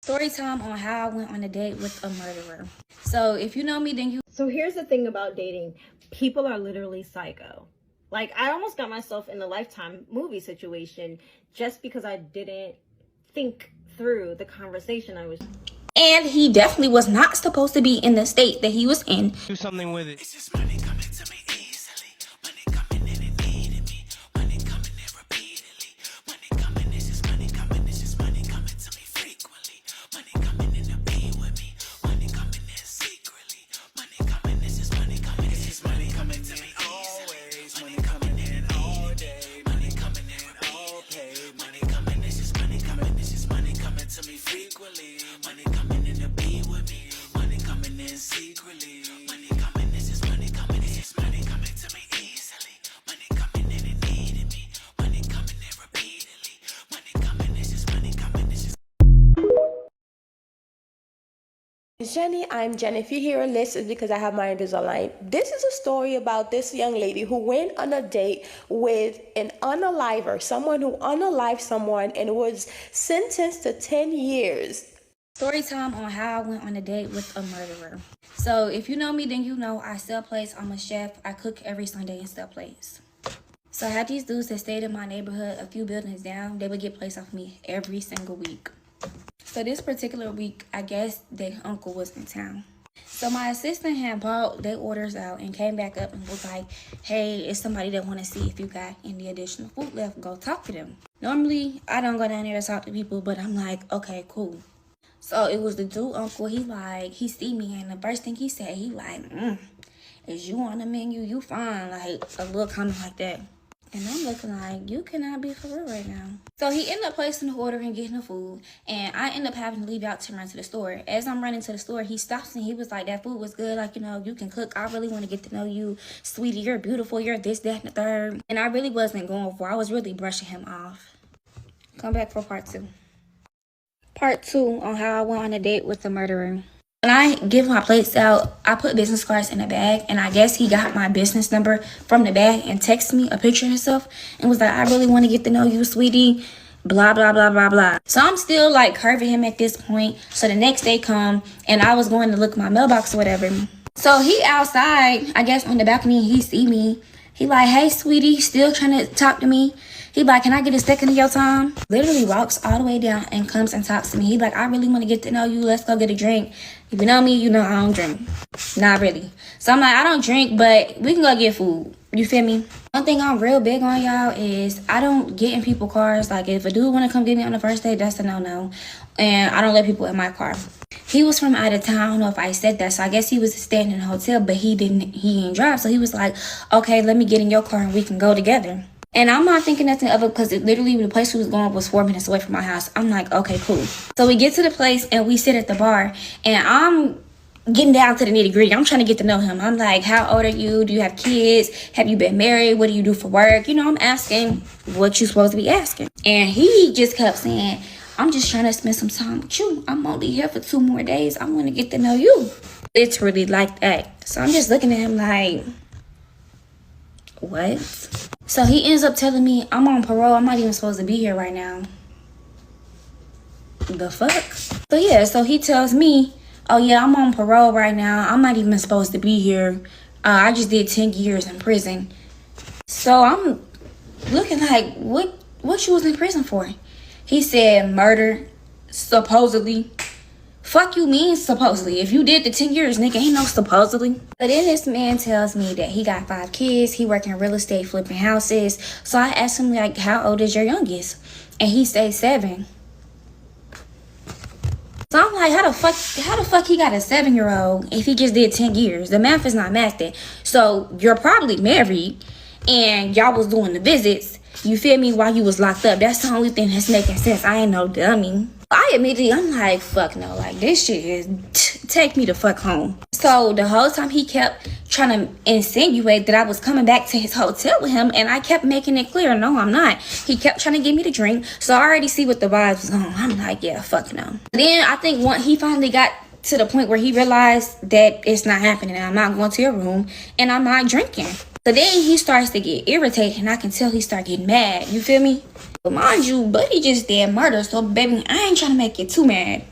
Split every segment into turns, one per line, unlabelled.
Story time on how I went on a date with a murderer. So if you know me, then you.
So here's the thing about dating. People are literally psycho. Like, I almost got myself in the Lifetime movie situation just because I didn't think through the conversation I was.
And he definitely was not supposed to be in the state that he was in.
Do something with it.
It's just money coming to me easily. Money coming in and needing me. Money coming in repeatedly. Money coming, it's just money coming. It's just money coming to me frequently. Money coming in to be with me. Money coming in secretly. Money coming, it's just money coming. It's just money coming to me always. Money coming in all day. Money coming in all pay. Money coming, it's just money coming. It's just money coming to me frequently. Money coming in to be with me. Money coming in secretly. Money coming, it's just money coming. It's just money coming to me easily. Money coming in and needing me. Money coming in repeatedly. Money coming, it's just money coming. It's just.
Jenny, I'm Jen. If you hear a list, it's because I have my ears online. This is a story about this young lady who went on a date with an unaliver, someone who unalived someone and was sentenced to 10 years.
Story time on how I went on a date with a murderer. So if you know me, then you know I sell plates. I'm a chef. I cook every Sunday and sell plates. So I had these dudes that stayed in my neighborhood a few buildings down. They would get plates off me every single week. So this particular week, I guess their uncle was in town. So my assistant had brought their orders out and came back up and was like, hey, it's somebody that want to see if you got any additional food left. Go talk to them. Normally, I don't go down there to talk to people, but I'm like, okay, cool. So it was the dude uncle. He see me, and the first thing he said, he like, is you on the menu? You fine. Like, a little comment like that. And I'm looking like, you cannot be for real right now. So he ended up placing the order and getting the food. And I ended up having to leave out to run to the store. As I'm running to the store, he stops and he was like, that food was good. Like, you know, you can cook. I really want to get to know you. Sweetie, you're beautiful. You're this, that, and the third. And I really wasn't going for it. I was really brushing him off. Come back for part 2. Part 2 on how I went on a date with the murderer. When I give my plates out, I put business cards in a bag, and I guess he got my business number from the bag and texted me a picture of himself and was like, I really want to get to know you, sweetie, blah, blah, blah, blah, blah. So I'm still like curving him at this point. So the next day come, and I was going to look at my mailbox or whatever. So he outside, I guess on the balcony, he see me. He like, hey, sweetie, still trying to talk to me? He like, can I get a second of your time? Literally walks all the way down and comes and talks to me. He like, I really want to get to know you. Let's go get a drink. If you know me, you know I don't drink. Not really. So I'm like, I don't drink, but we can go get food. You feel me? One thing I'm real big on, y'all, is I don't get in people's cars. Like, if a dude want to come get me on the first date, that's a no-no. And I don't let people in my car. He was from out of town. I don't know if I said that. So I guess he was staying in a hotel, but he didn't drive. So he was like, okay, let me get in your car and we can go together. And I'm not thinking nothing of it because literally the place we was going was 4 minutes away from my house. I'm like, okay, cool. So we get to the place and we sit at the bar, and I'm getting down to the nitty gritty. I'm trying to get to know him. I'm like, how old are you? Do you have kids? Have you been married? What do you do for work? You know, I'm asking what you're supposed to be asking. And he just kept saying, I'm just trying to spend some time with you. I'm only here for 2 more days. I want to get to know you. Literally like that. So I'm just looking at him like, what? So he ends up telling me I'm on parole. I'm not even supposed to be here right now. The fuck? So yeah, so he tells me, oh yeah, I'm on parole right now. I'm not even supposed to be here. I just did 10 years in prison. So I'm looking like, what you was in prison for? He said murder, supposedly. Fuck you mean supposedly? If you did the 10 years, nigga, ain't no supposedly. But then this man tells me that he got 5 kids. He work in real estate, flipping houses. So I asked him, like, how old is your youngest? And he said 7. So I'm like, how the fuck he got a 7-year-old if he just did 10 years? The math is not mathing. So you're probably married and y'all was doing the visits. You feel me? While you was locked up. That's the only thing that's making sense. I ain't no dummy. I'm like, fuck no. Like, this shit is take me the fuck home. So the whole time he kept trying to insinuate that I was coming back to his hotel with him, and I kept making it clear, no, I'm not. He kept trying to get me to drink, so I already see what the vibes was on. I'm like, yeah, fuck no. Then I think once he finally got to the point where he realized that it's not happening, I'm not going to your room, and I'm not drinking. So then he starts to get irritated, and I can tell he start getting mad. You feel me? But mind you, Buddy just did murder, so baby, I ain't trying to make you too mad.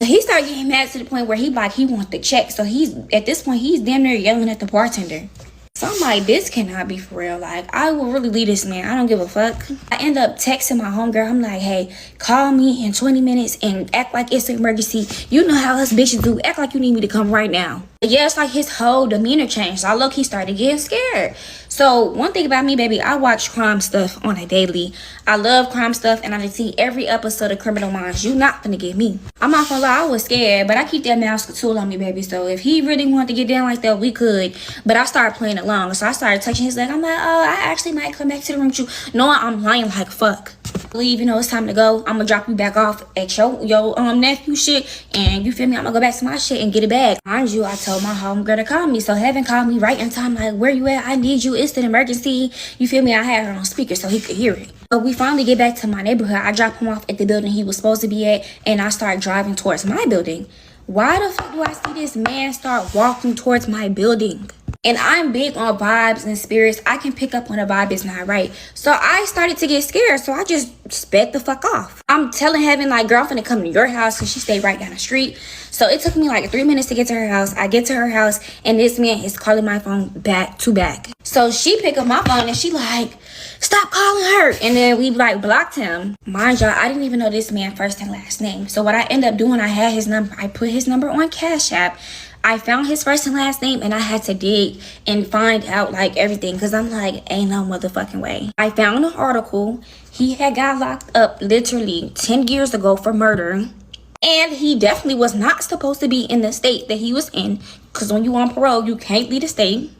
He started getting mad to the point where he want the check. So he's at this point he's damn near yelling at the bartender. So I'm like, this cannot be for real. Like, I will really leave this man. I don't give a fuck. I end up texting my homegirl. I'm like, hey, call me in 20 minutes and act like it's an emergency. You know how us bitches do. Act like you need me to come right now. But yeah, it's like his whole demeanor changed. So I low-key started getting scared. So one thing about me, baby, I watch crime stuff on a daily. I love crime stuff, and I done see every episode of Criminal Minds. You not finna get me. I'm not gonna lie, I was scared, but I keep that mouse tool on me, baby. So if he really wanted to get down like that, we could. But I started playing along. So I started touching his leg. I'm like, oh, I actually might come back to the room with you. Knowing I'm lying like fuck. Leave, you know, it's time to go. I'm gonna drop you back off at your nephew shit, and you feel me, I'm gonna go back to my shit and get it back. Mind you, I told my homegirl to call me, so Heaven called me right in time, like, where you at? I need you, it's an emergency. You feel me? I had her on speaker so he could hear it. But we finally get back to my neighborhood. I drop him off at the building he was supposed to be at, and I start driving towards my building. Why the fuck do I see this man start walking towards my building? And I'm big on vibes and spirits. I can pick up when a vibe is not right. So I started to get scared. So I just sped the fuck off. I'm telling Heaven, like, girl, I'm finna come to your house because she stayed right down the street. So it took me like 3 minutes to get to her house. I get to her house and this man is calling my phone back to back. So she pick up my phone and she like, stop calling her. And then we like blocked him. Mind y'all, I didn't even know this man first and last name. So what I ended up doing, I had his number. I put his number on Cash App. I found his first and last name and I had to dig and find out like everything because I'm like, ain't no motherfucking way. I found an article. He had got locked up literally 10 years ago for murder. And he definitely was not supposed to be in the state that he was in because when you on parole, you can't leave the state.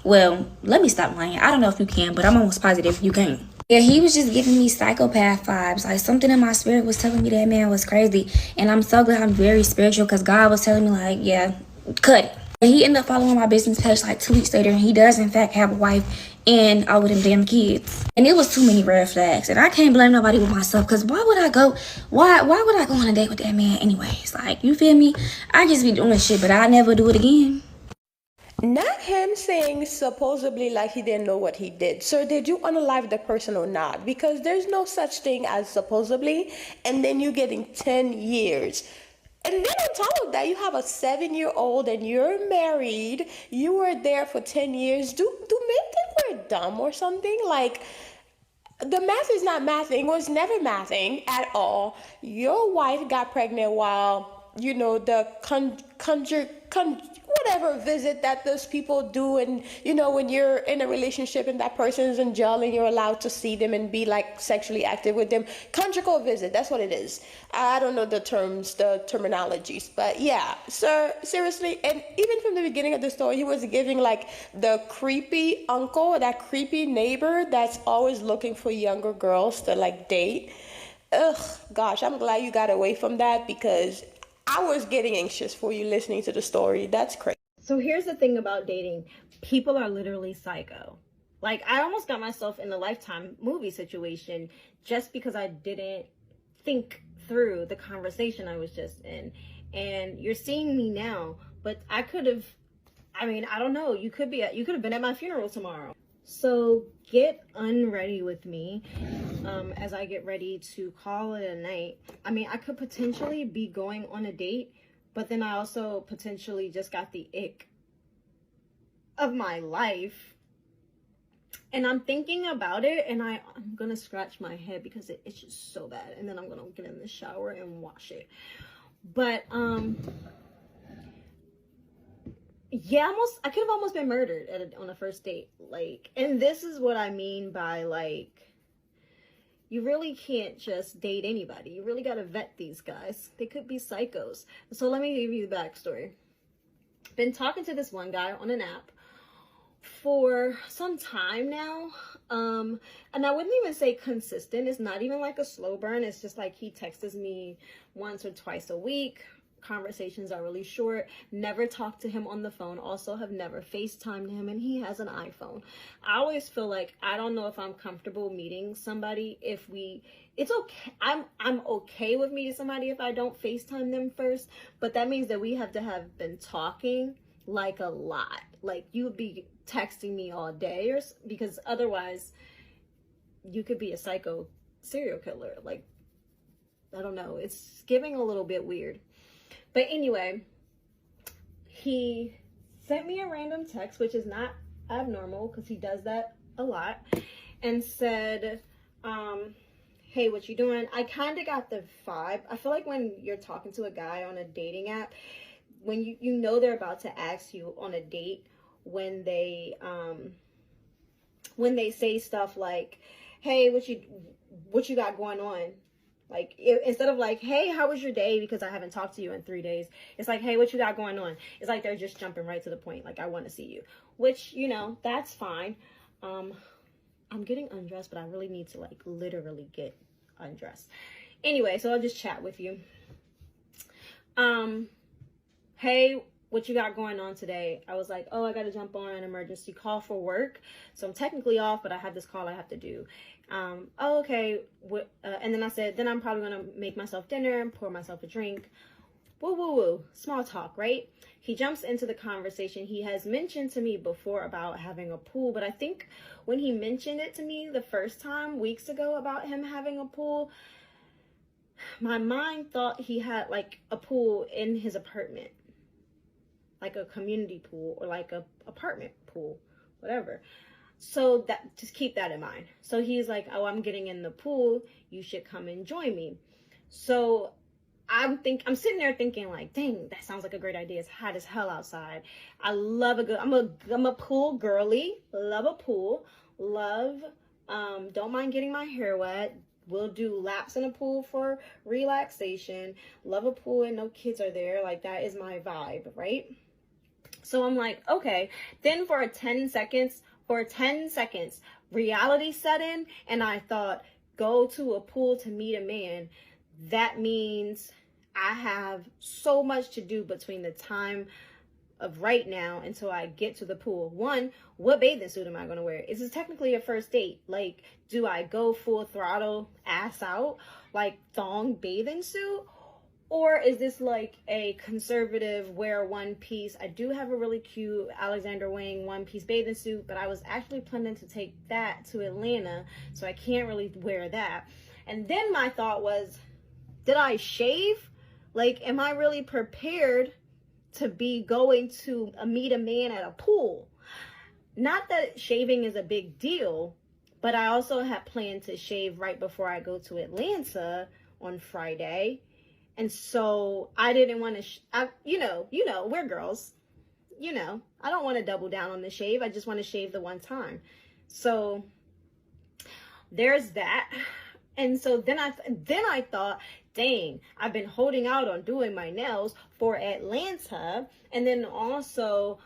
Well, let me stop lying. I don't know if you can, but I'm almost positive you can't. Yeah, he was just giving me psychopath vibes. Like, something in my spirit was telling me that man was crazy. And I'm so glad I'm very spiritual because God was telling me, like, yeah, cut it. And he ended up following my business page like 2 weeks later. And he does, in fact, have a wife and all of them damn kids. And it was too many red flags. And I can't blame nobody but myself because why would I go on a date with that man anyways? Like, you feel me? I just be doing shit, but I never do it again.
Not him saying supposedly like he didn't know what he did. Sir, did you unalive the person or not? Because there's no such thing as supposedly, and then you're getting 10 years. And then on top of that, you have a 7-year-old and you're married. You were there for 10 years. Do men think we're dumb or something? Like, the math is not mathing. It was never mathing at all. Your wife got pregnant while, you know, the whatever visit that those people do, and you know, when you're in a relationship and that person is in jail and you're allowed to see them and be like sexually active with them, conjugal visit, that's what it is. I don't know the terminologies, but yeah, sir, seriously. And even from the beginning of the story, he was giving like the creepy uncle, that creepy neighbor that's always looking for younger girls to like date. Ugh, gosh, I'm glad you got away from that because I was getting anxious for you listening to the story. That's crazy.
So here's the thing about dating. People are literally psycho. Like, I almost got myself in a Lifetime movie situation just because I didn't think through the conversation I was just in. And you're seeing me now, but I could have, I mean, I don't know. You could have been at my funeral tomorrow. So get unready with me as I get ready to call it a night. I mean, I could potentially be going on a date, but then I also potentially just got the ick of my life. And I'm thinking about it, and I'm going to scratch my head because it's just so bad. And then I'm going to get in the shower and wash it. But, yeah, I could have almost been murdered on a first date. Like, and this is what I mean by, like, you really can't just date anybody. You really got to vet these guys. They could be psychos. So let me give you the backstory. Been talking to this one guy on an app for some time now. And I wouldn't even say consistent. It's not even like a slow burn. It's just like he texts me once or twice a week. Conversations are really short. Never talked to him on the phone. Also have never FaceTimed him, and he has an iPhone. I always feel like I don't know if I'm comfortable meeting somebody if it's okay. I'm okay with meeting somebody if I don't FaceTime them first, but that means that we have to have been talking like a lot. Like, you would be texting me all day, because otherwise you could be a psycho serial killer. Like, don't know. It's giving a little bit weird. But anyway, he sent me a random text, which is not abnormal because he does that a lot, and said, hey, what you doing? I kind of got the vibe. I feel like when you're talking to a guy on a dating app, when you know they're about to ask you on a date, when they say stuff like, hey, what you got going on? Like, instead of like, hey, how was your day? Because I haven't talked to you in 3 days. It's like, hey, what you got going on? It's like they're just jumping right to the point. Like, I want to see you. Which, you know, that's fine. I'm getting undressed, but I really need to, like, literally get undressed. Anyway, so I'll just chat with you. Hey, what you got going on today? I was like, oh, I got to jump on an emergency call for work. So I'm technically off, but I have this call I have to do. Oh, okay. And then I said, then I'm probably going to make myself dinner and pour myself a drink. Woo, woo, woo. Small talk, right? He jumps into the conversation. He has mentioned to me before about having a pool, but I think when he mentioned it to me the first time, weeks ago, about him having a pool, my mind thought he had like a pool in his apartment, like a community pool or like a apartment pool, whatever. So that, just keep that in mind. So he's like, oh, I'm getting in the pool. You should come and join me. So I'm sitting there thinking like, dang, that sounds like a great idea. It's hot as hell outside. I love I'm a pool girly, love a pool, don't mind getting my hair wet. We'll do laps in a pool for relaxation. Love a pool and no kids are there. Like, that is my vibe, right? So I'm like, okay. Then for 10 seconds, reality set in, and I thought, go to a pool to meet a man. That means I have so much to do between the time of right now until I get to the pool. One, what bathing suit am I going to wear? Is this technically a first date? Like, do I go full throttle, ass out, like thong bathing suit? Or is this like a conservative wear one piece? I do have a really cute Alexander Wang one piece bathing suit, but I was actually planning to take that to Atlanta, so I can't really wear that. And then my thought was, did I shave? Like, am I really prepared to be going to meet a man at a pool? Not that shaving is a big deal, but I also had planned to shave right before I go to Atlanta on Friday. And so I didn't want to, you know, we're girls, you know, I don't want to double down on the shave. I just want to shave the one time. So there's that. And so then I thought, dang, I've been holding out on doing my nails for Atlanta. And then also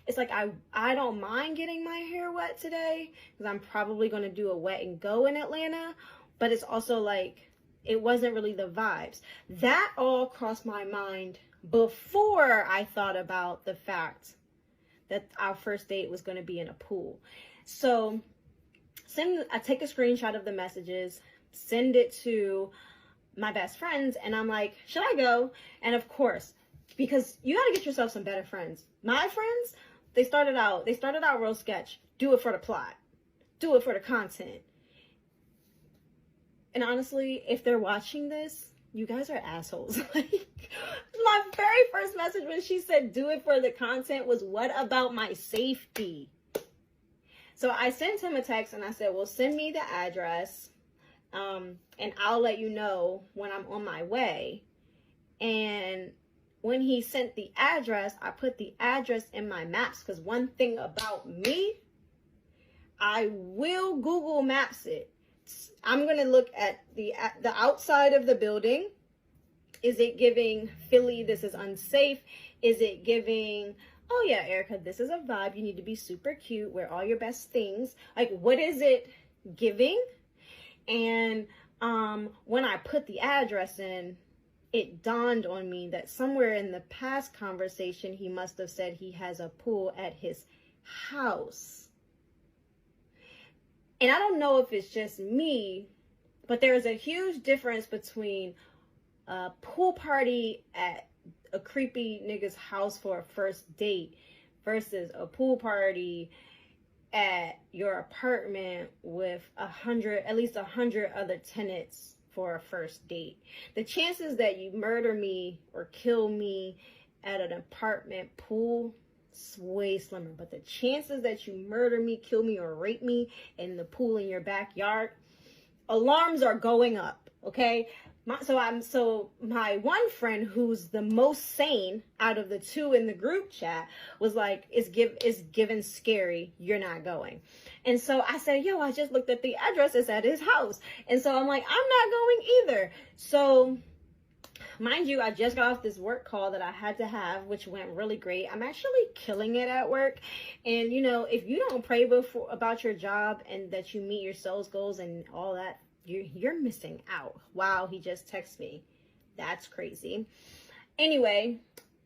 it's like, I don't mind getting my hair wet today because I'm probably going to do a wet and go in Atlanta. But it's also like, it wasn't really the vibes. That all crossed my mind before I thought about the fact that our first date was going to be in a pool. So I take a screenshot of the messages, send it to my best friends, and I'm like, should I go? And of course, because you got to get yourself some better friends. My friends, they started out real sketch. Do it for the plot. Do it for the content. And honestly, if they're watching this, you guys are assholes. Like, my very first message when she said do it for the content was, what about my safety? So I sent him a text and I said, well, send me the address and I'll let you know when I'm on my way. And when he sent the address, I put the address in my maps, because one thing about me, I will Google Maps it. I'm going to look at the outside of the building. Is it giving Philly, this is unsafe? Is it giving, oh yeah, Erica, this is a vibe. You need to be super cute. Wear all your best things. Like, what is it giving? And when I put the address in, it dawned on me that somewhere in the past conversation, he must have said he has a pool at his house. And I don't know if it's just me, but there's a huge difference between a pool party at a creepy nigga's house for a first date versus a pool party at your apartment with at least 100 other tenants for a first date. The chances that you murder me or kill me at an apartment pool is way slimmer. But the chances that you murder me, kill me, or rape me in the pool in your backyard, alarms are going up, okay? So my one friend, who's the most sane out of the two in the group chat, was like, it's given scary, you're not going. And so I said, yo, I just looked at the address, it's at his house. And so I'm like, I'm not going either. So mind you, I just got off this work call that I had to have, which went really great. I'm actually killing it at work. And you know, if you don't pray about your job and that you meet your sales goals and all that, you're missing out. Wow, he just texted me. That's crazy. Anyway,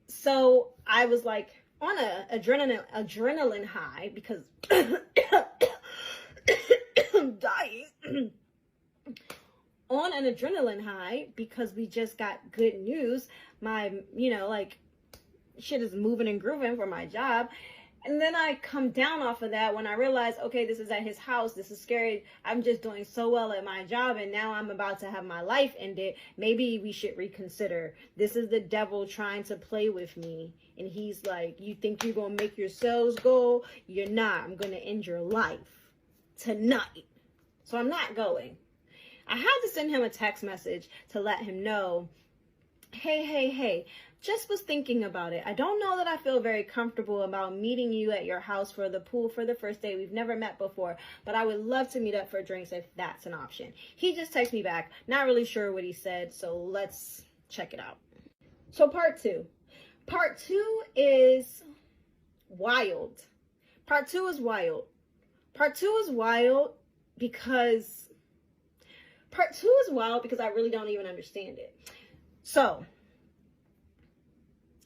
so I was like on a adrenaline high because I'm dying. On an adrenaline high because we just got good news. My, like, shit is moving and grooving for my job. And then I come down off of that when I realize, okay, this is at his house. This is scary. I'm just doing so well at my job, and now I'm about to have my life ended. Maybe we should reconsider. This is the devil trying to play with me. And he's like, you think you're going to make your sales goal? You're not. I'm going to end your life tonight. So I'm not going. I had to send him a text message to let him know, hey, just was thinking about it. I don't know that I feel very comfortable about meeting you at your house for the pool for the first day. We've never met before, but I would love to meet up for drinks if that's an option. He just texted me back. Not really sure what he said, so let's check it out. So part two. Part two is wild. Part two is wild because I really don't even understand it. So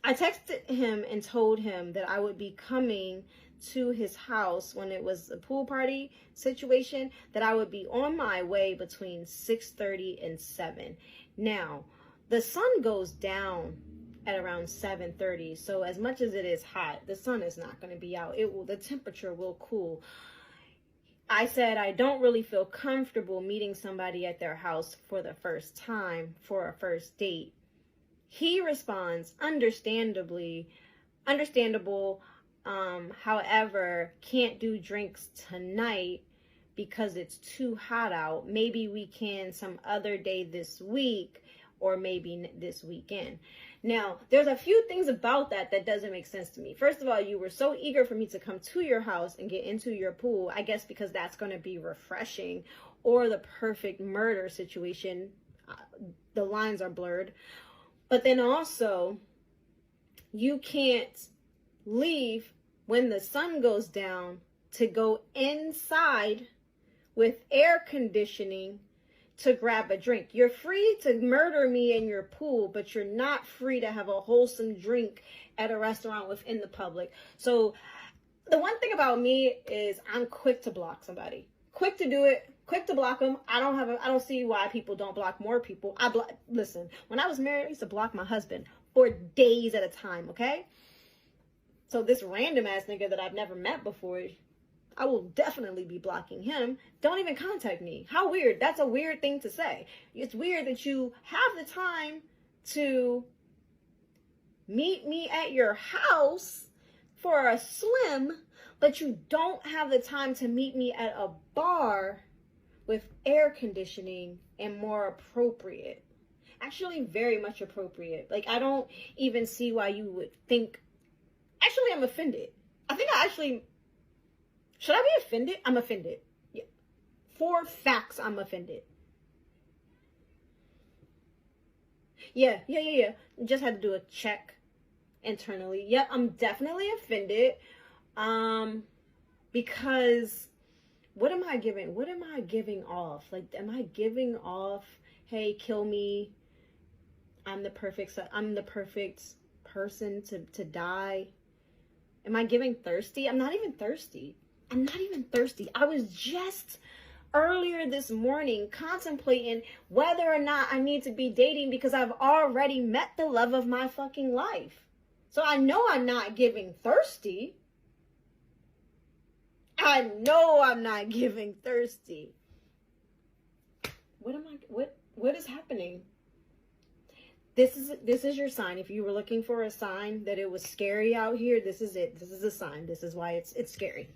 I texted him and told him that I would be coming to his house when it was a pool party situation, that I would be on my way between 6:30 and 7. Now, the sun goes down at around 7:30, so as much as it is hot, the sun is not going to be out. The temperature will cool. I said I don't really feel comfortable meeting somebody at their house for the first time for a first date. He responds, understandable, however, can't do drinks tonight because it's too hot out. Maybe we can some other day this week or maybe this weekend. Now, there's a few things about that doesn't make sense to me. First of all, you were so eager for me to come to your house and get into your pool, I guess because that's going to be refreshing or the perfect murder situation. The lines are blurred. But then also, you can't leave when the sun goes down to go inside with air conditioning to grab a drink. You're free to murder me in your pool, but you're not free to have a wholesome drink at a restaurant within the public. So the one thing about me is I'm quick to block somebody. Quick to do it. Quick to block them. I don't see why people don't block more people. Listen, when I was married, I used to block my husband for days at a time, okay? So this random ass nigga that I've never met before, I will definitely be blocking him. Don't even contact me. How weird. That's a weird thing to say. It's weird that you have the time to meet me at your house for a swim, but you don't have the time to meet me at a bar with air conditioning and more appropriate. Actually, very much appropriate. Like, I don't even see why you would think. Actually, I'm offended. Should I be offended? I'm offended. Yeah. For facts, I'm offended. Yeah. Just had to do a check internally. Yep, I'm definitely offended. Because what am I giving? What am I giving off? Like, am I giving off, hey, kill me? I'm the perfect person to die. Am I giving thirsty? I'm not even thirsty. I was just earlier this morning contemplating whether or not I need to be dating because I've already met the love of my fucking life. So I know I'm not giving thirsty. I know I'm not giving thirsty. What is happening? This is your sign. If you were looking for a sign that it was scary out here, this is it. This is a sign. This is why it's scary.